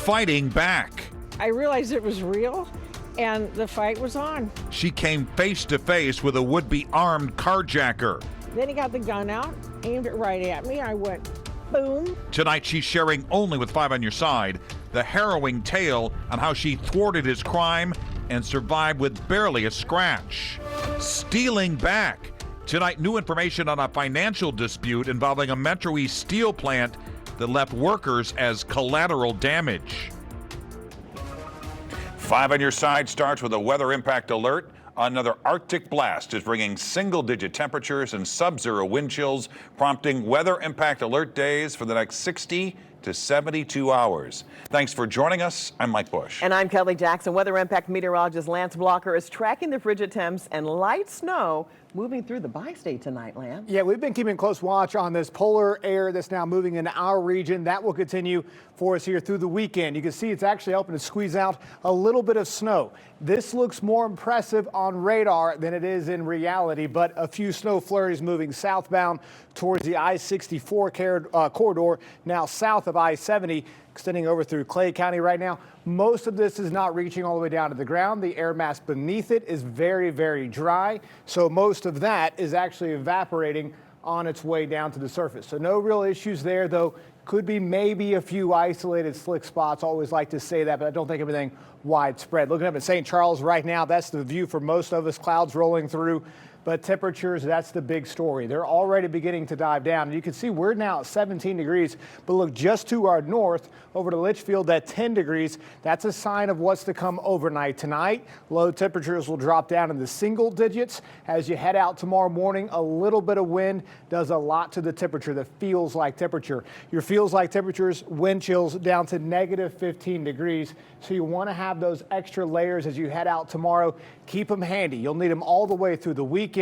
fighting back. I realized it was real, and the fight was on. She came face to face with a would-be armed carjacker. Then he got the gun out, aimed it right at me. I went, boom. Tonight, she's sharing only with 5 on Your Side the harrowing tale on how she thwarted his crime and survived with barely a scratch. Stealing back. Tonight, new information on a financial dispute involving a Metro East steel plant that left workers as collateral damage. 5 on Your Side starts with a weather impact alert. Another Arctic blast is bringing single-digit temperatures and sub-zero wind chills, prompting weather impact alert days for the next 60 to 72 hours. Thanks for joining us. I'm Mike Bush. And I'm Kelly Jackson. Weather impact meteorologist Lance Blocker is tracking the frigid temps and light snow moving through the bi-state tonight, Lance. Yeah, we've been keeping close watch on this polar air that's now moving into our region. That will continue for us here through the weekend. You can see it's actually helping to squeeze out a little bit of snow. This looks more impressive on radar than it is in reality, but a few snow flurries moving southbound towards the I-64 corridor, now south of I-70, extending over through Clay County right now. Most of this is not reaching all the way down to the ground. The air mass beneath it is very, very dry. So most of that is actually evaporating on its way down to the surface. So no real issues there, though. Could be maybe a few isolated slick spots. Always like to say that, but I don't think everything widespread. Looking up at St. Charles right now, that's the view for most of us. Clouds rolling through. But temperatures, that's the big story. They're already beginning to dive down. And you can see we're now at 17 degrees, but look just to our north over to Litchfield at 10 degrees. That's a sign of what's to come overnight tonight. Low temperatures will drop down in the single digits. As you head out tomorrow morning, a little bit of wind does a lot to the temperature, the feels like temperature. Your feels like temperatures, wind chills down to negative 15 degrees. So you want to have those extra layers as you head out tomorrow. Keep them handy. You'll need them all the way through the weekend.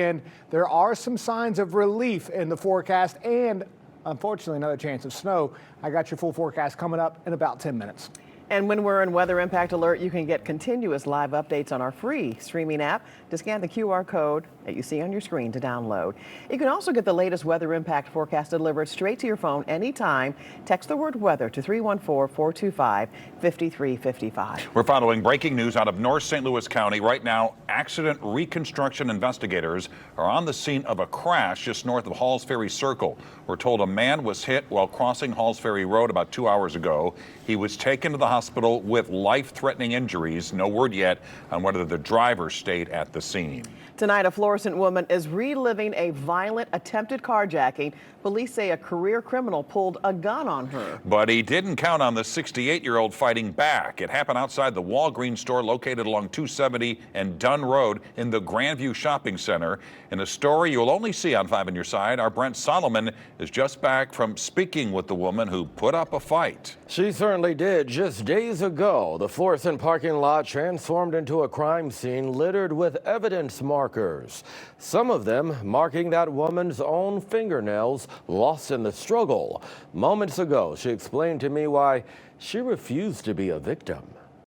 There are some signs of relief in the forecast and, unfortunately, another chance of snow. I got your full forecast coming up in about 10 minutes. And when we're in weather impact alert, you can get continuous live updates on our free streaming app. Just scan the QR code that you see on your screen to download. You can also get the latest weather impact forecast delivered straight to your phone anytime. Text the word weather to 314-425-5355. We're following breaking news out of North St. Louis County. Right now, accident reconstruction investigators are on the scene of a crash just north of Halls Ferry Circle. We're told a man was hit while crossing Halls Ferry Road about 2 hours ago. He was taken to the hospital with life-threatening injuries. No word yet on whether the driver stayed at the scene. Tonight, a Florissant woman is reliving a violent attempted carjacking. Police say a career criminal pulled a gun on her. But he didn't count on the 68-year-old fighting back. It happened outside the Walgreens store located along 270 and Dunn Road in the Grandview Shopping Center. In a story you'll only see on 5 on Your Side, our Brent Solomon is just back from speaking with the woman who put up a fight. She certainly did. Just days ago, the Florissant parking lot transformed into a crime scene littered with evidence markers. Some of them marking that woman's own fingernails lost in the struggle. Moments ago, she explained to me why she refused to be a victim.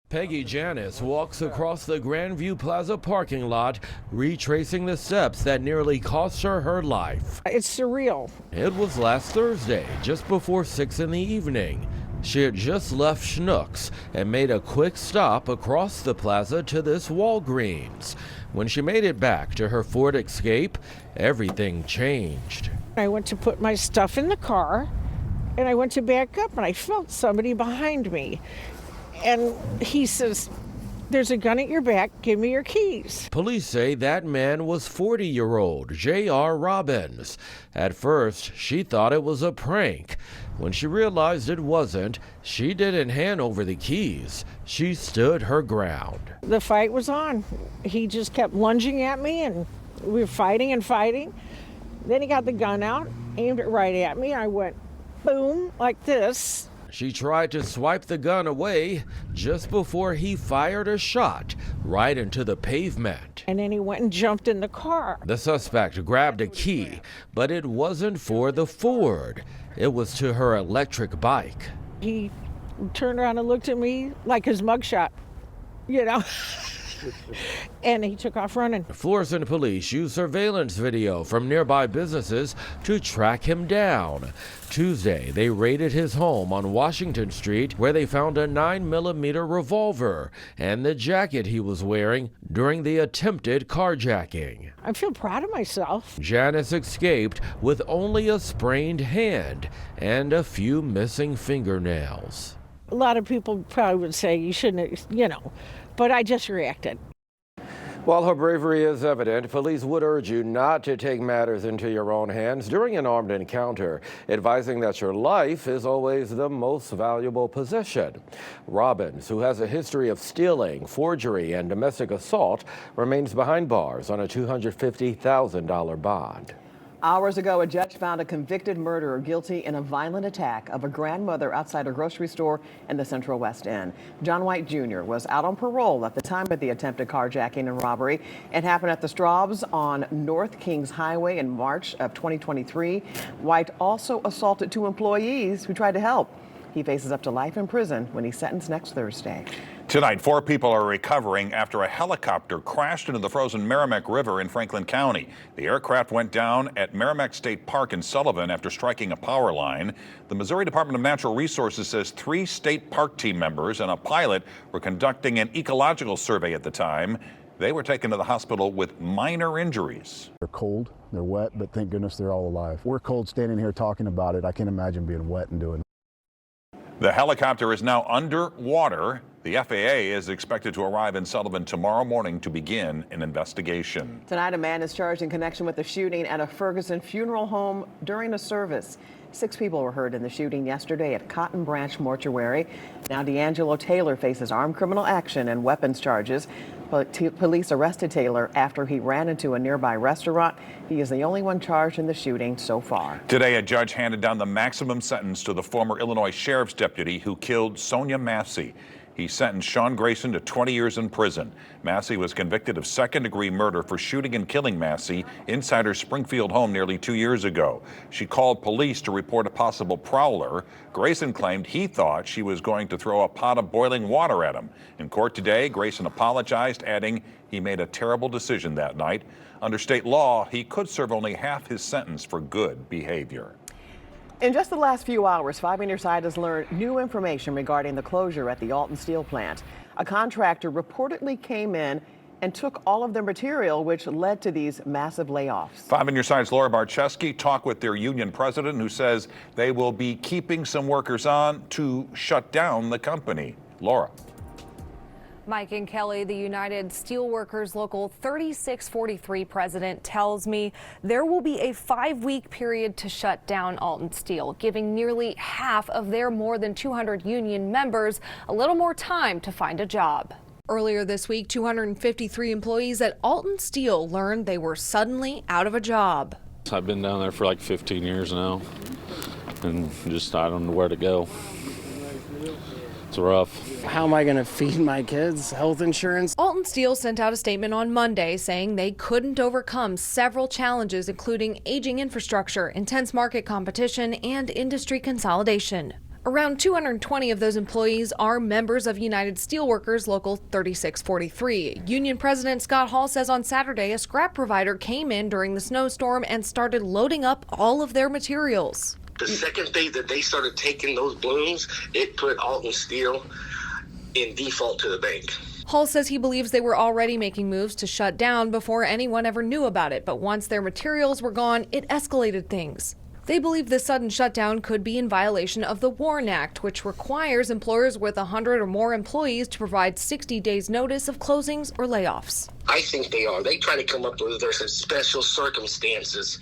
Peggy Janis walks across the Grandview Plaza parking lot, retracing the steps that nearly cost her her life. It's surreal. It was last Thursday, just before 6 in the evening. She had just left Schnucks and made a quick stop across the plaza to this Walgreens. When she made it back to her Ford Escape, everything changed. I went to put my stuff in the car, and I went to back up, and I felt somebody behind me. And he says, "There's a gun at your back. Give me your keys." Police say that man was 40-year-old J.R. Robbins. At first, she thought it was a prank. When she realized it wasn't, she didn't hand over the keys. She stood her ground. The fight was on. He just kept lunging at me, and we were fighting and fighting. Then he got the gun out, aimed it right at me. I went, boom, like this. She tried to swipe the gun away just before he fired a shot right into the pavement. And then he went and jumped in the car. The suspect grabbed a key, but it wasn't for the Ford. It was to her electric bike. He turned around and looked at me like his mugshot, you know. And he took off running. Florissant police used surveillance video from nearby businesses to track him down. Tuesday, they raided his home on Washington Street, where they found a 9mm revolver and the jacket he was wearing during the attempted carjacking. I feel proud of myself. Janice escaped with only a sprained hand and a few missing fingernails. A lot of people probably would say you shouldn't, but I just reacted. While her bravery is evident, police would urge you not to take matters into your own hands during an armed encounter, advising that your life is always the most valuable possession. Robbins, who has a history of stealing, forgery, and domestic assault, remains behind bars on a $250,000 bond. Hours ago, a judge found a convicted murderer guilty in a violent attack of a grandmother outside a grocery store in the Central West End. John White Jr. was out on parole at the time of the attempted carjacking and robbery. It happened at the Straubs on North Kings Highway in March of 2023. White also assaulted 2 employees who tried to help. He faces up to life in prison when he's sentenced next Thursday. Tonight, 4 people are recovering after a helicopter crashed into the frozen Merrimack River in Franklin County. The aircraft went down at Merrimack State Park in Sullivan after striking a power line. The Missouri Department of Natural Resources says 3 state park team members and a pilot were conducting an ecological survey at the time. They were taken to the hospital with minor injuries. They're cold, they're wet, but thank goodness they're all alive. We're cold standing here talking about it. I can't imagine being wet and doing it. The helicopter is now underwater. The FAA is expected to arrive in Sullivan tomorrow morning to begin an investigation. Tonight, a man is charged in connection with the shooting at a Ferguson funeral home during a service. 6 people were hurt in the shooting yesterday at Cotton Branch Mortuary. Now, D'Angelo Taylor faces armed criminal action and weapons charges. Police arrested Taylor after he ran into a nearby restaurant. He is the only one charged in the shooting so far. Today, a judge handed down the maximum sentence to the former Illinois sheriff's deputy who killed Sonia Massey. He sentenced Sean Grayson to 20 years in prison. Massey was convicted of second-degree murder for shooting and killing Massey inside her Springfield home nearly 2 years ago. She called police to report a possible prowler. Grayson claimed he thought she was going to throw a pot of boiling water at him. In court today, Grayson apologized, adding he made a terrible decision that night. Under state law, he could serve only half his sentence for good behavior. In just the last few hours, 5 on Your Side has learned new information regarding the closure at the Alton Steel plant. A contractor reportedly came in and took all of their material, which led to these massive layoffs. 5 on Your Side's Laura Barczewski talked with their union president, who says they will be keeping some workers on to shut down the company. Laura. Mike and Kelly, the United Steelworkers Local 3643 president, tells me there will be a 5-week period to shut down Alton Steel, giving nearly half of their more than 200 union members a little more time to find a job. Earlier this week, 253 employees at Alton Steel learned they were suddenly out of a job. I've been down there for like 15 years now, and just I don't know where to go. It's rough. How am I going to feed my kids? Health insurance? Alton Steel sent out a statement on Monday saying they couldn't overcome several challenges, including aging infrastructure, intense market competition, and industry consolidation. Around 220 of those employees are members of United Steelworkers Local 3643. Union President Scott Hall says on Saturday a scrap provider came in during the snowstorm and started loading up all of their materials. The second day that they started taking those blooms, it put Alton Steel in default to the bank. Hall says he believes they were already making moves to shut down before anyone ever knew about it, but once their materials were gone, it escalated things. They believe the sudden shutdown could be in violation of the WARN Act, which requires employers with 100 or more employees to provide 60 days notice of closings or layoffs. I think they are. They try to come up with there's some special circumstances.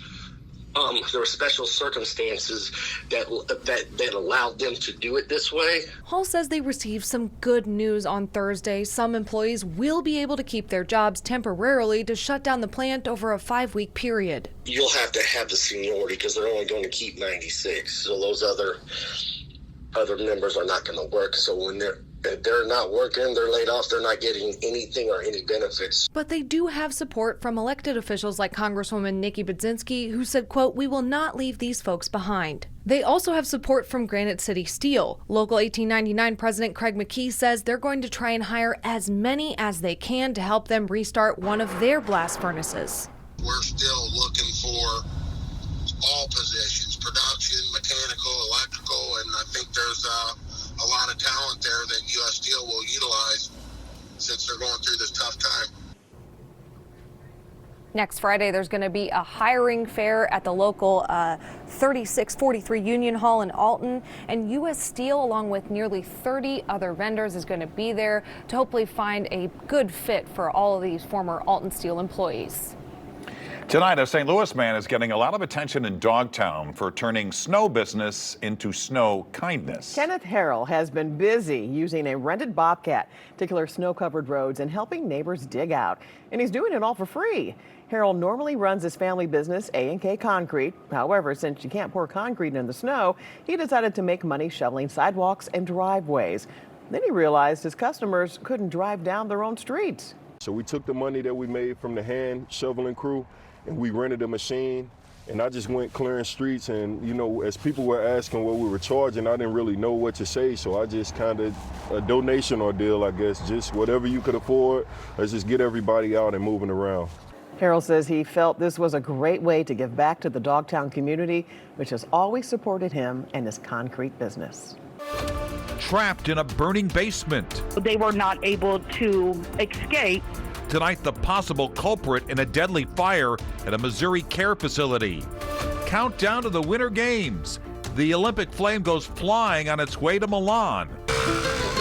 There were special circumstances that allowed them to do it this way. Hall says they received some good news on Thursday. Some employees will be able to keep their jobs temporarily to shut down the plant over a 5-week period. You'll have to have the seniority because they're only going to keep 96. So those other members are not going to work. So when they're not working, they're laid off, they're not getting anything or any benefits. But they do have support from elected officials like Congresswoman Nikki Budzinski, who said, quote, "We will not leave these folks behind." They also have support from Granite City Steel. Local 1899 President Craig McKee says they're going to try and hire as many as they can to help them restart one of their blast furnaces. We're still looking for all positions, production, mechanical, electrical, and I think there's a lot of talent there that U.S. Steel will utilize since they're going through this tough time. Next Friday, there's going to be a hiring fair at the local 3643 Union Hall in Alton, and U.S. Steel, along with nearly 30 other vendors, is going to be there to hopefully find a good fit for all of these former Alton Steel employees. Tonight, a St. Louis man is getting a lot of attention in Dogtown for turning snow business into snow kindness. Kenneth Harrell has been busy using a rented bobcat to clear snow-covered roads and helping neighbors dig out. And he's doing it all for free. Harrell normally runs his family business, A&K Concrete. However, since you can't pour concrete in the snow, he decided to make money shoveling sidewalks and driveways. Then he realized his customers couldn't drive down their own streets. So we took the money that we made from the hand shoveling crew and we rented a machine, and I just went clearing streets. And you know, as people were asking what we were charging, I didn't really know what to say, so I just kind of a donation or deal, I guess, just whatever you could afford. Let's just get everybody out and moving around. Harrell says he felt this was a great way to give back to the Dogtown community, which has always supported him and his concrete business. Trapped in a burning basement. They were not able to escape. Tonight, the possible culprit in a deadly fire at a Missouri care facility. Countdown to the Winter Games. The Olympic flame goes flying on its way to Milan.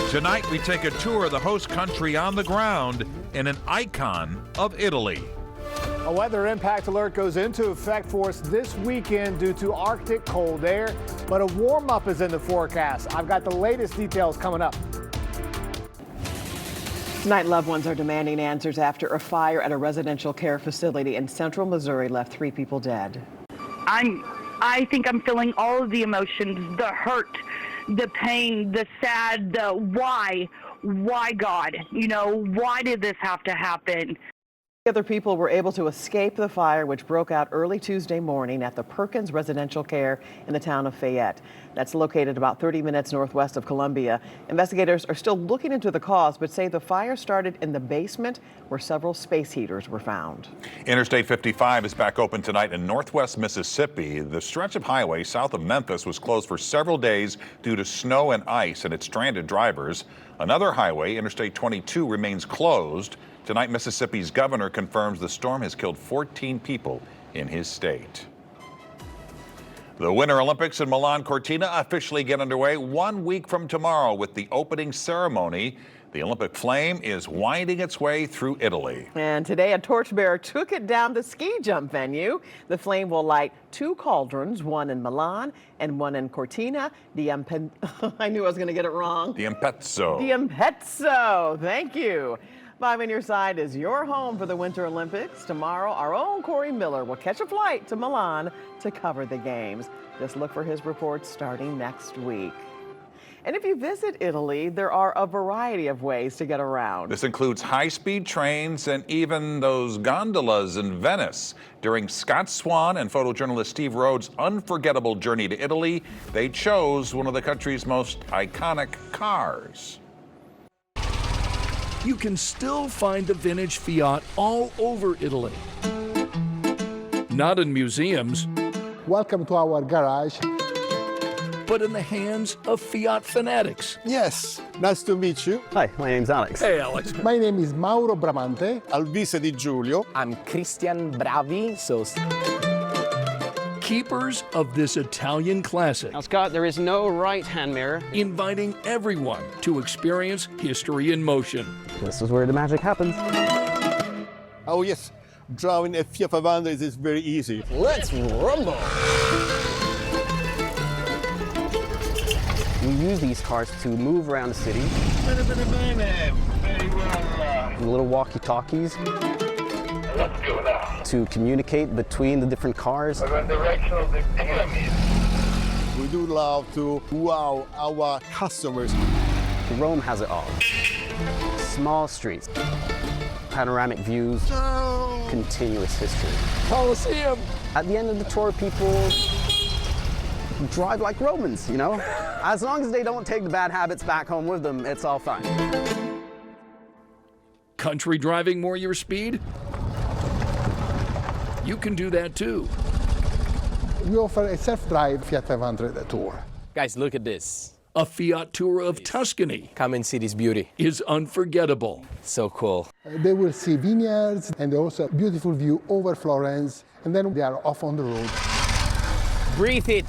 Tonight, we take a tour of the host country on the ground and an icon of Italy. A weather impact alert goes into effect for us this weekend due to Arctic cold air, but a warm-up is in the forecast. I've got the latest details coming up. Tonight, loved ones are demanding answers after a fire at a residential care facility in central Missouri left 3 people dead. I think I'm feeling all of the emotions, the hurt, the pain, the sad, the why God? You know, why did this have to happen? Other people were able to escape the fire, which broke out early Tuesday morning at the Perkins Residential Care in the town of Fayette. That's located about 30 minutes northwest of Columbia. Investigators are still looking into the cause, but say the fire started in the basement where several space heaters were found. Interstate 55 is back open tonight in northwest Mississippi. The stretch of highway south of Memphis was closed for several days due to snow and ice, and it stranded drivers. Another highway, Interstate 22, remains closed. Tonight, Mississippi's governor confirms the storm has killed 14 people in his state. The Winter Olympics in Milan Cortina officially get underway 1 week from tomorrow with the opening ceremony. The Olympic flame is winding its way through Italy. And today, a torchbearer took it down the ski jump venue. The flame will light 2 cauldrons, one in Milan and one in Cortina. I knew I was going to get it wrong. The Impezzo. The Impezzo. Thank you. 5 on Your Side is your home for the Winter Olympics. Tomorrow, our own Corey Miller will catch a flight to Milan to cover the games. Just look for his reports starting next week. And if you visit Italy, there are a variety of ways to get around. This includes high-speed trains and even those gondolas in Venice. During Scott Swan and photojournalist Steve Rhodes' unforgettable journey to Italy, they chose one of the country's most iconic cars. You can still find the vintage Fiat all over Italy. Not in museums. Welcome to our garage. But in the hands of Fiat fanatics. Yes, nice to meet you. Hi, my name's Alex. Hey, Alex. My name is Mauro Bramante. Alvise Di Giulio. I'm Christian Bravi. Keepers of this Italian classic. Now, Scott, there is no right-hand mirror. Inviting everyone to experience history in motion. This is where the magic happens. Oh, yes. Drawing a Fiat 500 is very easy. Let's rumble. We use these cars to move around the city. Very well. Little walkie-talkies. Let's go now. To communicate between the different cars. We're in the direction of the pyramid. We do love to wow our customers. Rome has it all. Small streets, panoramic views, continuous history. Colosseum. At the end of the tour, people drive like Romans, you know? As long as they don't take the bad habits back home with them, it's all fine. Country driving more your speed? You can do that too. We offer a self-drive Fiat 500 tour. Guys, look at this. A Fiat tour of Tuscany. Come and see this beauty. Is unforgettable. So cool. They will see vineyards and also a beautiful view over Florence, and then they are off on the road. Breathe it.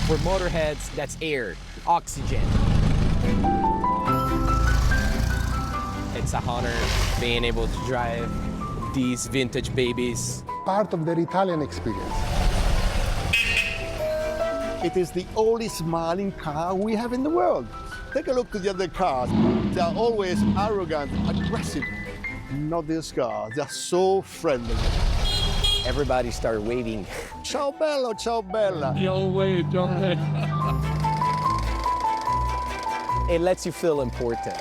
For motorheads, that's air, oxygen. It's an honor being able to drive these vintage babies. Part of their Italian experience. It is the only smiling car we have in the world. Take a look to the other cars. They are always arrogant, aggressive. Not this car. They are so friendly. Everybody started waving. Ciao bello, ciao bella. They all wave, don't they? It lets you feel important,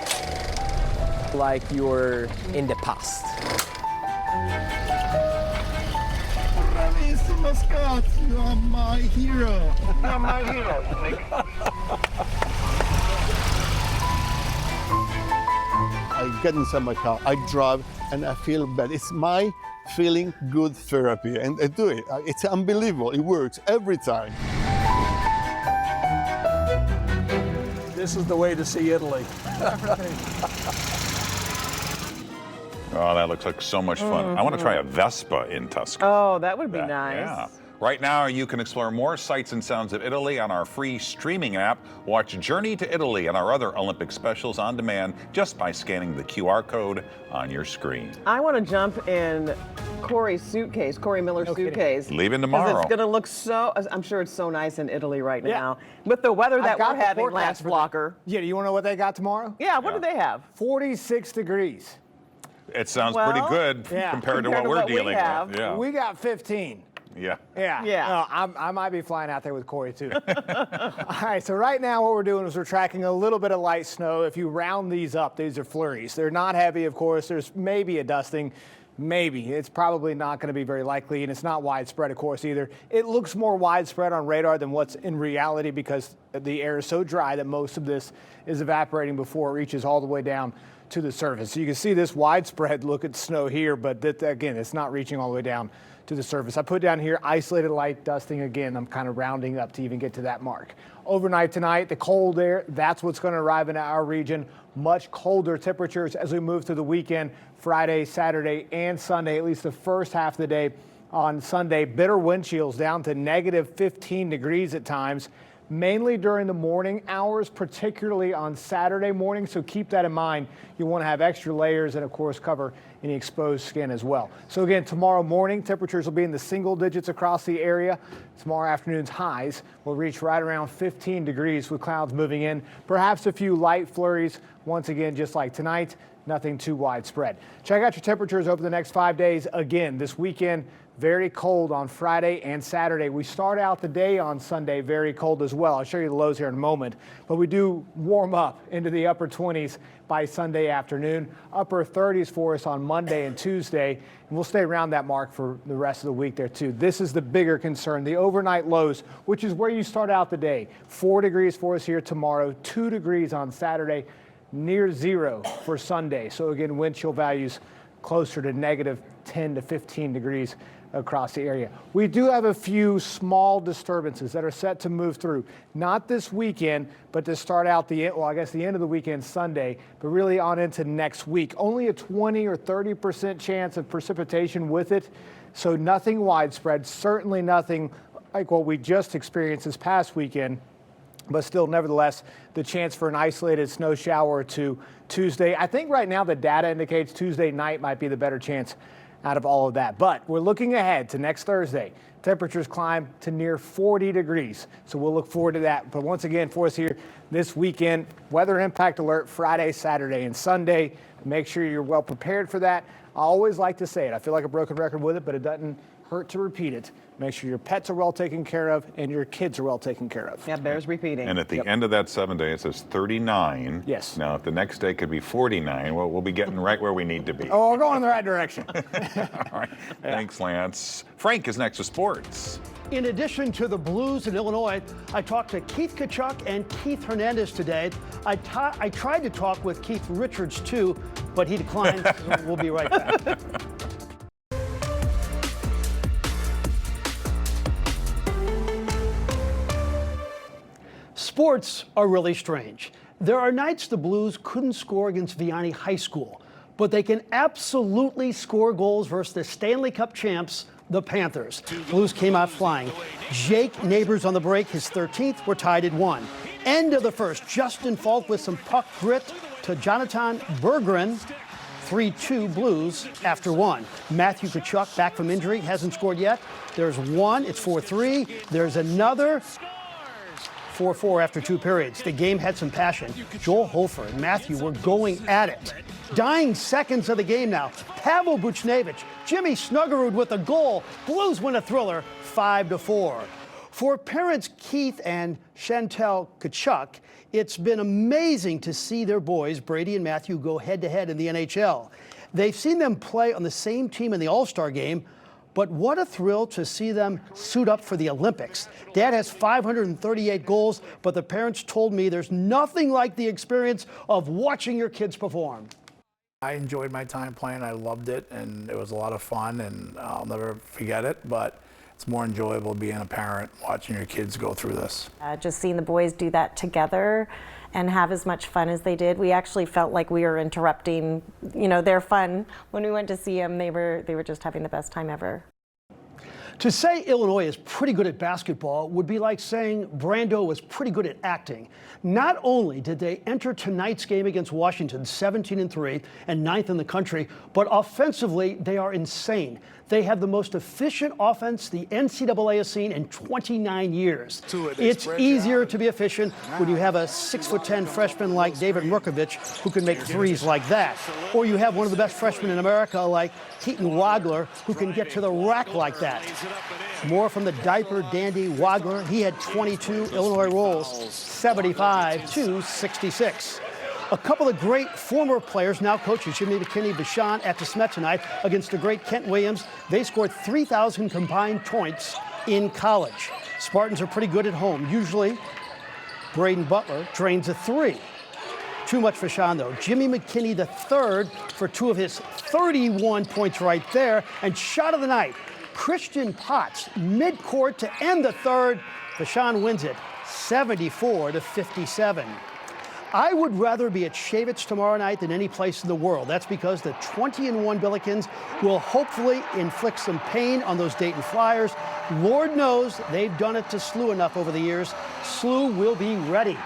like you're in the past. Bravissimo Scott, you are my hero. You are my hero. I get inside my car, I drive, and I feel bad. It's my feeling good therapy, and I do it. It's unbelievable. It works every time. This is the way to see Italy. Oh, that looks like so much fun. I want to try a Vespa in Tuscany. Oh, that would be nice. Yeah. Right now, you can explore more sights and sounds of Italy on our free streaming app. Watch Journey to Italy and our other Olympic specials on demand just by scanning the QR code on your screen. I want to jump in Corey's suitcase, Corey Miller's suitcase. Leaving 'Cause tomorrow. It's going to look so, I'm sure it's so nice in Italy right now. With the weather that we're having, Lance Blocker. Yeah, you want to know what they got tomorrow? Yeah, what do they have? 46 degrees. It sounds pretty good compared to what we're dealing with. Yeah. We got 15. Yeah. Yeah. No, I might be flying out there with Corey too. All right, so right now what we're doing is we're tracking a little bit of light snow. If you round these up, these are flurries. They're not heavy, of course. There's maybe a dusting. Maybe. It's probably not going to be very likely, and it's not widespread, of course, either. It looks more widespread on radar than what's in reality because the air is so dry that most of this is evaporating before it reaches all the way down to the surface. So you can see this widespread look at snow here, but that, again, it's not reaching all the way down to the surface. I put down here isolated light dusting. Again, I'm kind of rounding up to even get to that mark. Overnight tonight, the cold air, that's what's going to arrive into our region. Much colder temperatures as we move through the weekend, Friday, Saturday, and Sunday, at least the first half of the day on Sunday. Bitter wind chills down to negative 15 degrees at times, mainly during the morning hours, particularly on Saturday morning. So keep that in mind. You want to have extra layers and, of course, cover any exposed skin as well. So again, tomorrow morning, temperatures will be in the single digits across the area. Tomorrow afternoon's highs will reach right around 15 degrees with clouds moving in. Perhaps a few light flurries. Once again, just like tonight, nothing too widespread. Check out your temperatures over the next 5 days. Again, this weekend, very cold on Friday and Saturday. We start out the day on Sunday very cold as well. I'll show you the lows here in a moment. But we do warm up into the upper 20s by Sunday afternoon. Upper 30s for us on Monday and Tuesday. And we'll stay around that mark for the rest of the week there too. This is the bigger concern, the overnight lows, which is where you start out the day. 4 degrees for us here tomorrow, 2 degrees on Saturday, near zero for Sunday. So again, wind chill values closer to negative 10 to 15 degrees across the area. We do have a few small disturbances that are set to move through, not this weekend, but to start out the end of the weekend Sunday, but really on into next week. Only a 20 or 30% chance of precipitation with it, so nothing widespread, certainly nothing like what we just experienced this past weekend. But still, nevertheless, the chance for an isolated snow shower or two Tuesday. I think right now the data indicates Tuesday night might be the better chance out of all of that. But we're looking ahead to next Thursday. Temperatures climb to near 40 degrees. So we'll look forward to that. But once again, for us here this weekend, weather impact alert Friday, Saturday, and Sunday. Make sure you're well prepared for that. I always like to say it. I feel like a broken record with it, but it doesn't hurt to repeat it. Make sure your pets are well taken care of and your kids are well taken care of. Yeah, bears repeating. And at the end of that 7 day, it says 39. Yes. Now, if the next day could be 49, well, we'll be getting right where we need to be. Oh, we're going in the right direction. All right. Thanks, Lance. Frank is next with sports. In addition to the Blues in Illinois, I talked to Keith Tkachuk and Keith Hernandez today. I tried to talk with Keith Richards too, but he declined. So we'll be right back. Sports are really strange. There are nights the Blues couldn't score against Vianney High School, but they can absolutely score goals versus the Stanley Cup champs, the Panthers. Blues came out flying. Jake Neighbors on the break, his 13th, were tied at 1. End of the first, Justin Falk with some puck grit to Jonathan Berggren. 3-2 Blues after 1. Matthew Tkachuk back from injury, hasn't scored yet. There's one, it's 4-3. There's another. 4-4 after 2 periods. The game had some passion. Joel Hofer and Matthew were going at it. Dying seconds of the game now. Pavel Buchnevich, Jimmy Snuggerud with a goal. Blues win a thriller, 5-4. For parents Keith and Chantel Tkachuk, it's been amazing to see their boys, Brady and Matthew, go head-to-head in the NHL. They've seen them play on the same team in the All-Star game, but what a thrill to see them suit up for the Olympics. Dad has 538 goals, but the parents told me there's nothing like the experience of watching your kids perform. I enjoyed my time playing. I loved it, and it was a lot of fun, and I'll never forget it. But it's more enjoyable being a parent, watching your kids go through this. Just seeing the boys do that together and have as much fun as they did. We actually felt like we were interrupting, their fun. When we went to see them, they were just having the best time ever. To say Illinois is pretty good at basketball would be like saying Brando was pretty good at acting. Not only did they enter tonight's game against Washington 17-3 and 9th in the country, but offensively they are insane. They have the most efficient offense the NCAA has seen in 29 years. It's easier to be efficient when you have a 6'10" freshman like David Murkovich who can make threes like that. Or you have one of the best freshmen in America like Keaton Wagler who can get to the rack like that. More from the diaper dandy Wagler. He had 22 Illinois rolls, 75-66. A couple of great former players, now coaches, Jimmy McKinney, Bashan at the Smet tonight against the great Kent Williams. They scored 3,000 combined points in college. Spartans are pretty good at home. Usually, Braden Butler drains a 3. Too much for Sean, though. Jimmy McKinney, the third, for 2 of his 31 points right there. And shot of the night, Christian Potts, midcourt to end the third. Bashan wins it, 74-57. I would rather be at Shavitz tomorrow night than any place in the world. That's because the 20-1 Billikens will hopefully inflict some pain on those Dayton Flyers. Lord knows they've done it to SLU enough over the years. SLU will be ready.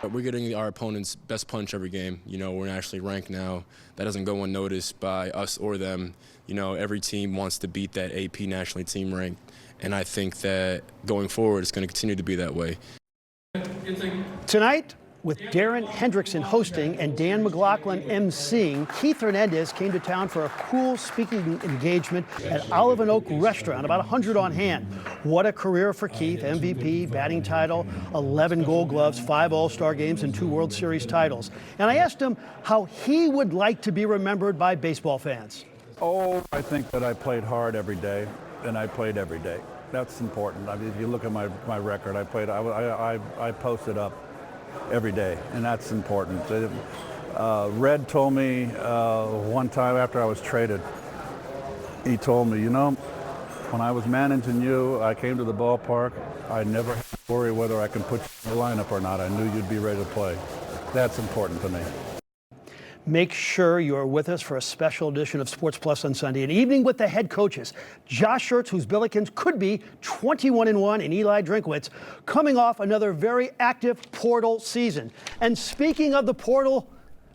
We're getting our opponent's best punch every game. We're nationally ranked now. That doesn't go unnoticed by us or them. Every team wants to beat that AP nationally team rank. And I think that going forward, it's going to continue to be that way. Tonight, with Darren Hendrickson hosting and Dan McLaughlin emceeing, Keith Hernandez came to town for a cool speaking engagement at Olive and Oak Restaurant, about 100 on hand. What a career for Keith, MVP, batting title, 11 Gold Gloves, 5 All-Star games, and 2 World Series titles. And I asked him how he would like to be remembered by baseball fans. Oh, I think that I played hard every day, and I played every day. That's important. I mean, if you look at my record, I posted up every day, and that's important. Red told me one time after I was traded, he told me, when I was managing you, I came to the ballpark, I never had to worry whether I can put you in the lineup or not. I knew you'd be ready to play. That's important to me. Make sure you are with us for a special edition of Sports Plus on Sunday, an evening with the head coaches, Josh Schertz, whose Billikens could be 21-1, and Eli Drinkwitz, coming off another very active portal season. And speaking of the portal,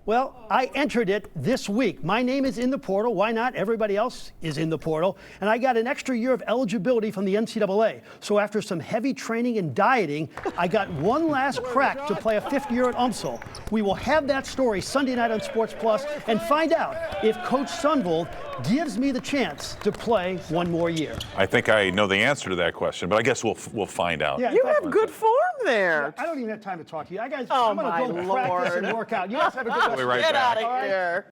well, I entered it this week. My name is in the portal. Why not? Everybody else is in the portal. And I got an extra year of eligibility from the NCAA. So after some heavy training and dieting, I got one last crack to play a 5th year at UMSL. We will have that story Sunday night on Sports Plus and find out if Coach Sundvold gives me the chance to play one more year. I think I know the answer to that question, but I guess we'll find out. Yeah, you have good form there. I don't even have time to talk to you. I'm going to Oh, go practice and work out. You guys have a good We'll be right Get back. out of here.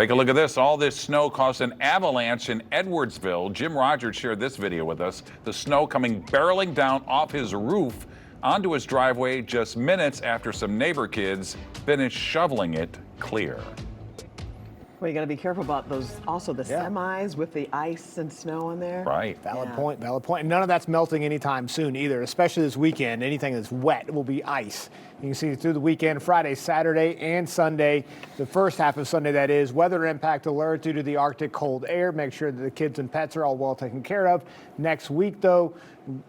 Take a look at this. All this snow caused an avalanche in Edwardsville. Jim Rogers shared this video with us. The snow coming barreling down off his roof onto his driveway just minutes after some neighbor kids finished shoveling it clear. Well, you got to be careful about those, also the semis with the ice and snow on there. Right. Valid point, valid point. And none of that's melting anytime soon either, especially this weekend. Anything that's wet will be ice. You can see through the weekend, Friday, Saturday, and Sunday, the first half of Sunday, that is, weather impact alert due to the Arctic cold air. Make sure that the kids and pets are all well taken care of. Next week, though,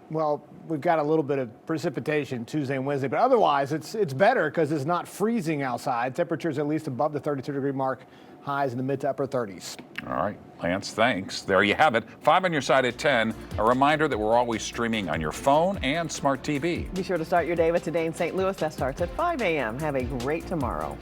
well, we've got a little bit of precipitation Tuesday and Wednesday, but otherwise it's better because it's not freezing outside. Temperatures at least above the 32-degree mark. Highs in the mid to upper 30s. All right, Lance, thanks. There you have it. 5 on your side at 10. A reminder that we're always streaming on your phone and smart TV. Be sure to start your day with Today in St. Louis. That starts at 5 a.m. Have a great tomorrow.